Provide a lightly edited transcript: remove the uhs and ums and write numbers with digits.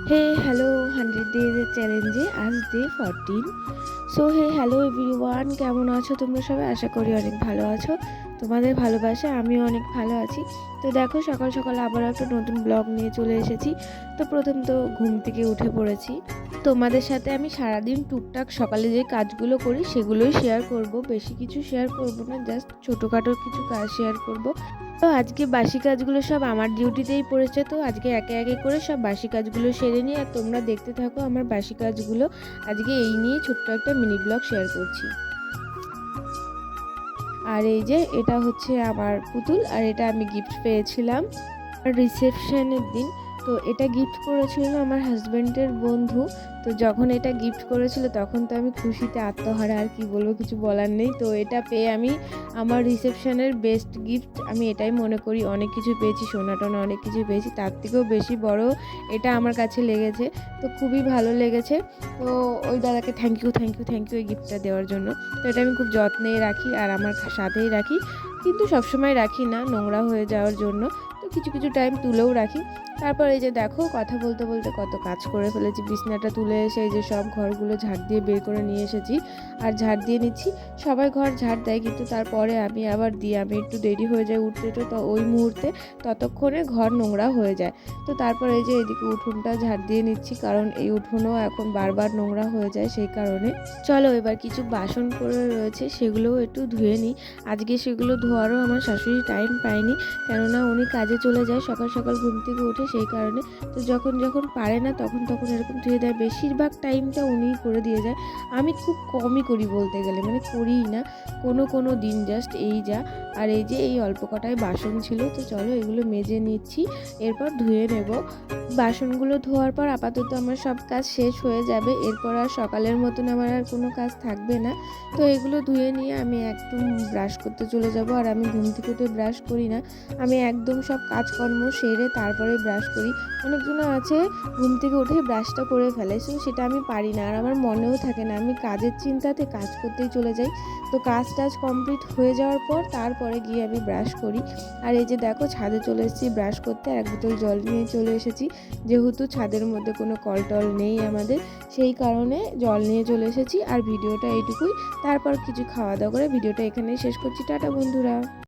হে hello 100 days চ্যালেঞ্জে আজ day 14। হে hello everyone, কেমন আছো তোমরা সবাই? আশা করি অনেক ভালো আছো। তোমাদের ভালোবাসা আমিও অনেক ভালো আছি। তো দেখো, সকাল সকাল আবার একটা নতুন ব্লগ নিয়ে চলে এসেছি। তো প্রথম তো ঘুম থেকে উঠে পড়েছি। তোমাদের সাথে আমি সারাদিন টুকটাক সকালে যে কাজগুলো করি সেগুলোই শেয়ার করব, বেশি কিছু শেয়ার করব না, জাস্ট ছোটোখাটো কিছু কাজ শেয়ার করব। তো আজকে বাসি কাজগুলো সব আমার ডিউটিতেই পড়েছে, তো আজকে একে একে করে সব বাসি কাজগুলো সেরে নিই। আর তোমরা দেখতে থাকো আমার বাসি কাজগুলো। আজকে এই নিয়ে ছোট্ট একটা মিনি ব্লগ শেয়ার করছি। আর এই যে এটা হচ্ছে আমার পুতুল, আর এটা আমি গিফট পেয়েছিলাম রিসেপশনের দিন। তো এটা গিফট করেছিল আমার হাজব্যান্ডের বন্ধু। তো যখন এটা গিফট করেছিল তখন তো আমি খুশিতে আত্মহারা, আর কি বলবো, কিছু বলার নেই। তো এটা পেয়ে আমি আমার রিসেপশনের বেস্ট গিফট আমি এটাই মনে করি। অনেক কিছু পেয়েছি, সোনা টোনা অনেক কিছু পেয়েছি, তার থেকেও বেশি বড় এটা আমার কাছে লেগেছে। তো খুবই ভালো লেগেছে। তো ওই দাদাকে thank you thank you thank you এই গিফটটা দেওয়ার জন্য। তো এটা আমি খুব যত্নে রাখি আর আমার সাথেই রাখি, কিন্তু সবসময় রাখি না, নোংরা হয়ে যাওয়ার জন্য। তো কিছু কিছু টাইম তুলেও রাখি। তারপর এই যে দেখো, কথা বলতে বলতে কত কাজ করে ফেলেছি। বিছনাটা তুলে এসে এই যে সব ঘরগুলো ঝাড় দিয়ে বের করে নিয়ে এসেছি আর ঝাড় দিয়ে নিচ্ছি। সবাই ঘর ঝাড় দেয়, কিন্তু তারপরে আমি আবার দিই, আমি একটু দেরি হয়ে যায় উঠতে, তো ওই মুহূর্তে ততক্ষণে ঘর নোংরা হয়ে যায়। তো তারপর এই যে এদিকে উঠোনটা ঝাড় দিয়ে নিচ্ছি, কারণ এই উঠোনও এখন বারবার নোংরা হয়ে যায়, সেই কারণে। চলো এবার কিছু বাসন পড়ে রয়েছে সেগুলোও একটু ধুয়ে নিই। আজকে সেগুলো ধোয়ারও আমার শাশুড়ি টাইম পায়নি, কেননা উনি কাজে চলে যায় সকাল সকাল ঘুম থেকে উঠে, সেই কারণে। তো যখন যখন পারে না তখন তখন এরকম ধুয়ে দেয়, বেশিরভাগ টাইমটা উনিই করে দিয়ে যায়। আমি খুব কমই করি বলতে গেলে, মানে করিই না, কোনো দিন জাস্ট এই যা। আর এই যে এই অল্প কটাই বাসন ছিল, তো চলো এগুলো মেজে নিচ্ছি, এরপর ধুয়ে নেব। বাসনগুলো ধোয়ার পর আপাতত আমার সব কাজ শেষ হয়ে যাবে, এরপর আর সকালের মতন আমার আর কোনো কাজ থাকবে না। তো এগুলো ধুয়ে নিয়ে আমি একদম ব্রাশ করতে চলে যাব। আর আমি ঘুম থেকে উঠে ব্রাশ করি না, আমি একদম সব কাজকর্ম সেরে তারপরে ব্রাশ করি। অনেকজনও আছে ঘুম থেকে উঠে ব্রাশটা করে ফেলে, সো সেটা আমি পারি না, আর আমার মনেও থাকে না, আমি কাজের চিন্তাতে কাজ করতেই চলে যাই। তো কাজ টাজ কমপ্লিট হয়ে যাওয়ার পর তারপরে গিয়ে আমি ব্রাশ করি। আর এই যে দেখো, ছাদে চলে এসেছি ব্রাশ করতে, আর এক বোতল জল নিয়ে চলে এসেছি, যেহেতু ছাদের মধ্যে কোনো কল টল নেই আমাদের, সেই কারণে জল নিয়ে চলে এসেছি। আর ভিডিওটা এইটুকুই, তারপর কিছু খাওয়া দাওয়া করে ভিডিওটা এখানেই শেষ করছি। টাটা বন্ধুরা।